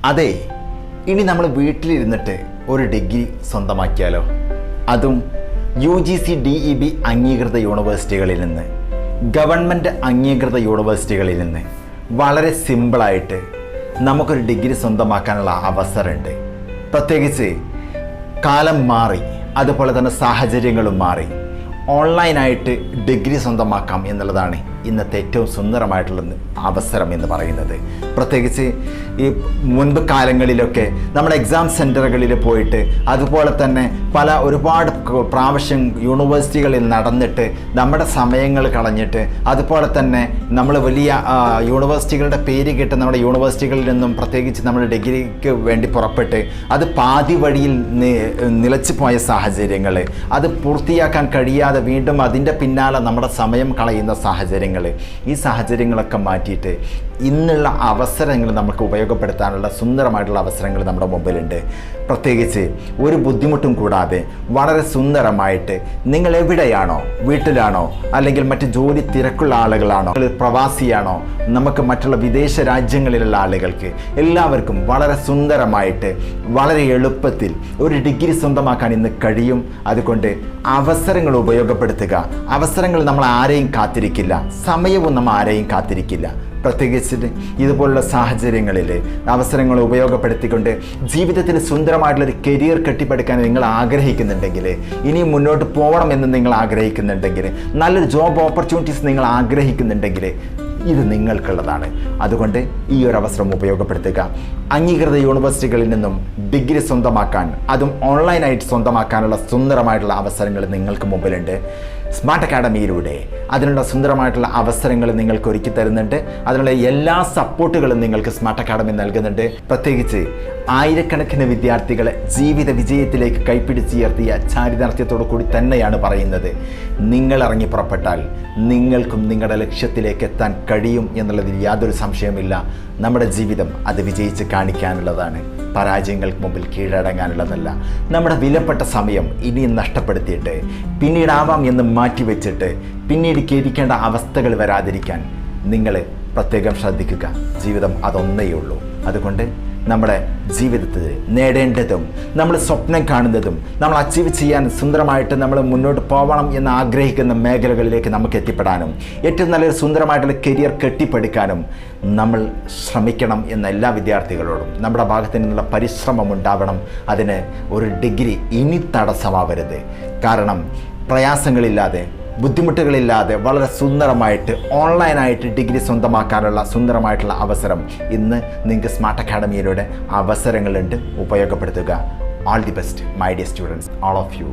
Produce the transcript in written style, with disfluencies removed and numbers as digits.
അതെ, ഇനി നമ്മൾ വീട്ടിലിരുന്നിട്ട് ഒരു ഡിഗ്രി സ്വന്തമാക്കിയാലോ? അതും UGC DEB അംഗീകൃത യൂണിവേഴ്സിറ്റികളിൽ നിന്ന്, ഗവൺമെൻറ് അംഗീകൃത യൂണിവേഴ്സിറ്റികളിൽ നിന്ന് വളരെ സിമ്പിളായിട്ട് നമുക്കൊരു ഡിഗ്രി സ്വന്തമാക്കാനുള്ള അവസരമുണ്ട്. പ്രത്യേകിച്ച് കാലം മാറി, അതുപോലെ തന്നെ സാഹചര്യങ്ങളും മാറി. ഓൺലൈനായിട്ട് ഡിഗ്രി സ്വന്തമാക്കാം എന്നുള്ളതാണ് ഇന്നത്തെ ഏറ്റവും സുന്ദരമായിട്ടുള്ള അവസരം എന്ന് പറയുന്നത്. പ്രത്യേകിച്ച് ഈ മുൻപ് കാലങ്ങളിലൊക്കെ നമ്മുടെ എക്സാം സെൻറ്ററുകളിൽ പോയിട്ട്, അതുപോലെ തന്നെ ഒരുപാട് പ്രാവശ്യം യൂണിവേഴ്സിറ്റികളിൽ നടന്നിട്ട് നമ്മുടെ സമയങ്ങൾ കളഞ്ഞിട്ട്, അതുപോലെ തന്നെ നമ്മൾ വലിയ യൂണിവേഴ്സിറ്റികളുടെ പേര് കേട്ട് നമ്മുടെ യൂണിവേഴ്സിറ്റികളിൽ നിന്നും പ്രത്യേകിച്ച് നമ്മൾ ഡിഗ്രിക്ക് വേണ്ടി പുറപ്പെട്ട് അത് പാതി വഴിയിൽ നിലച്ചു പോയ സാഹചര്യങ്ങൾ, അത് പൂർത്തിയാക്കാൻ കഴിയാതെ വീണ്ടും അതിൻ്റെ പിന്നാലെ നമ്മുടെ സമയം കളയുന്ന സാഹചര്യങ്ങൾ, ഈ സാഹചര്യങ്ങളൊക്കെ മാറ്റിയിട്ട് ഇന്നുള്ള അവസരങ്ങൾ നമുക്ക് ഉപയോഗപ്പെടുത്താനുള്ള സുന്ദരമായിട്ടുള്ള അവസരങ്ങൾ നമ്മുടെ മുമ്പിലുണ്ട്. പ്രത്യേകിച്ച് ഒരു ബുദ്ധിമുട്ടും കൂടാതെ വളരെ സുന്ദരമായിട്ട് നിങ്ങൾ എവിടെയാണോ, വീട്ടിലാണോ, അല്ലെങ്കിൽ മറ്റ് ജോലി തിരക്കുള്ള ആളുകളാണോ, പ്രവാസിയാണോ, നമുക്ക് മറ്റുള്ള വിദേശ രാജ്യങ്ങളിലുള്ള ആളുകൾക്ക് എല്ലാവർക്കും വളരെ സുന്ദരമായിട്ട് വളരെ എളുപ്പത്തിൽ ഒരു ഡിഗ്രി സ്വന്തമാക്കാൻ ഇന്ന് കഴിയും. അതുകൊണ്ട് അവസരങ്ങൾ ഉപയോഗപ്പെടുത്തുക. അവസരങ്ങൾ നമ്മൾ ആരെയും കാത്തിരിക്കില്ല, സമയവും നമ്മൾ ആരെയും കാത്തിരിക്കില്ല. പ്രത്യേകിച്ച് ഇതുപോലുള്ള സാഹചര്യങ്ങളിൽ അവസരങ്ങൾ ഉപയോഗപ്പെടുത്തിക്കൊണ്ട് ജീവിതത്തിൽ സുന്ദരമായിട്ടുള്ളൊരു കരിയർ കെട്ടിപ്പടുക്കാൻ നിങ്ങൾ ആഗ്രഹിക്കുന്നുണ്ടെങ്കിൽ, ഇനിയും മുന്നോട്ട് പോകണമെന്ന് നിങ്ങൾ ആഗ്രഹിക്കുന്നുണ്ടെങ്കിൽ, നല്ലൊരു ജോബ് ഓപ്പർച്യൂണിറ്റീസ് നിങ്ങൾ ആഗ്രഹിക്കുന്നുണ്ടെങ്കിൽ ഇത് നിങ്ങൾക്കുള്ളതാണ്. അതുകൊണ്ട് ഈ ഒരു അവസരം ഉപയോഗപ്പെടുത്തുക. അംഗീകൃത യൂണിവേഴ്സിറ്റികളിൽ നിന്നും ഡിഗ്രി സ്വന്തമാക്കാൻ, അതും ഓൺലൈനായിട്ട് സ്വന്തമാക്കാനുള്ള സുന്ദരമായിട്ടുള്ള അവസരങ്ങൾ നിങ്ങൾക്ക് മുമ്പിലുണ്ട്. സ്മാർട്ട് അക്കാഡമിയിലൂടെ അതിനുള്ള സുന്ദരമായിട്ടുള്ള അവസരങ്ങൾ നിങ്ങൾക്ക് ഒരുക്കി തരുന്നുണ്ട്. അതിനുള്ള എല്ലാ സപ്പോർട്ടുകളും നിങ്ങൾക്ക് സ്മാർട്ട് അക്കാഡമി നൽകുന്നുണ്ട്. പ്രത്യേകിച്ച് ആയിരക്കണക്കിന് വിദ്യാർത്ഥികളെ ജീവിത വിജയത്തിലേക്ക് കൈപ്പിടിച്ചുയർത്തിയ ചാരിതാർത്ഥ്യത്തോടു കൂടി തന്നെയാണ് പറയുന്നത്. നിങ്ങൾ ഇറങ്ങി പുറപ്പെട്ടാൽ നിങ്ങൾക്കും നിങ്ങളുടെ ലക്ഷ്യത്തിലേക്ക് എത്താൻ കഴിയും എന്നുള്ളതിൽ യാതൊരു സംശയമില്ല. നമ്മുടെ ജീവിതം അത് വിജയിച്ച് കാണിക്കാനുള്ളതാണ്, പരാജയങ്ങൾക്ക് മുമ്പിൽ കീഴടങ്ങാനുള്ളതല്ല. നമ്മുടെ വിലപ്പെട്ട സമയം ഇനിയും നഷ്ടപ്പെടുത്തിയിട്ട് പിന്നീടാവാം എന്ന് മാറ്റിവെച്ചിട്ട് പിന്നീട് ഖേദിക്കേണ്ട അവസ്ഥകൾ വരാതിരിക്കാൻ നിങ്ങൾ പ്രത്യേകം ശ്രദ്ധിക്കുക. ജീവിതം അതൊന്നേയുള്ളൂ. അതുകൊണ്ട് നമ്മുടെ ജീവിതത്തിൽ നേടേണ്ടതും നമ്മൾ സ്വപ്നം കാണുന്നതും നമ്മൾ അച്ചീവ് ചെയ്യാൻ സുന്ദരമായിട്ട് നമ്മൾ മുന്നോട്ട് പോകണം എന്ന് ആഗ്രഹിക്കുന്ന മേഖലകളിലേക്ക് നമുക്ക് എത്തിപ്പെടാനും ഏറ്റവും നല്ലൊരു സുന്ദരമായിട്ടുള്ള കരിയർ കെട്ടിപ്പടുക്കാനും നമ്മൾ ശ്രമിക്കണം എന്ന എല്ലാ വിദ്യാർത്ഥികളോടും നമ്മുടെ ഭാഗത്തു നിന്നുള്ള പരിശ്രമം ഉണ്ടാവണം. അതിന് ഒരു ഡിഗ്രി ഇനി തടസ്സമാവരുത്. കാരണം പ്രയാസങ്ങളില്ലാതെ, ബുദ്ധിമുട്ടുകളില്ലാതെ വളരെ സുന്ദരമായിട്ട് ഓൺലൈനായിട്ട് ഡിഗ്രി സ്വന്തമാക്കാനുള്ള സുന്ദരമായിട്ടുള്ള അവസരം ഇന്ന് നിങ്ങൾക്ക് സ്മാർട്ട് അക്കാഡമിയിലൂടെ അവസരങ്ങളുണ്ട്. ഉപയോഗപ്പെടുത്തുക. All the best my dear students, all of U.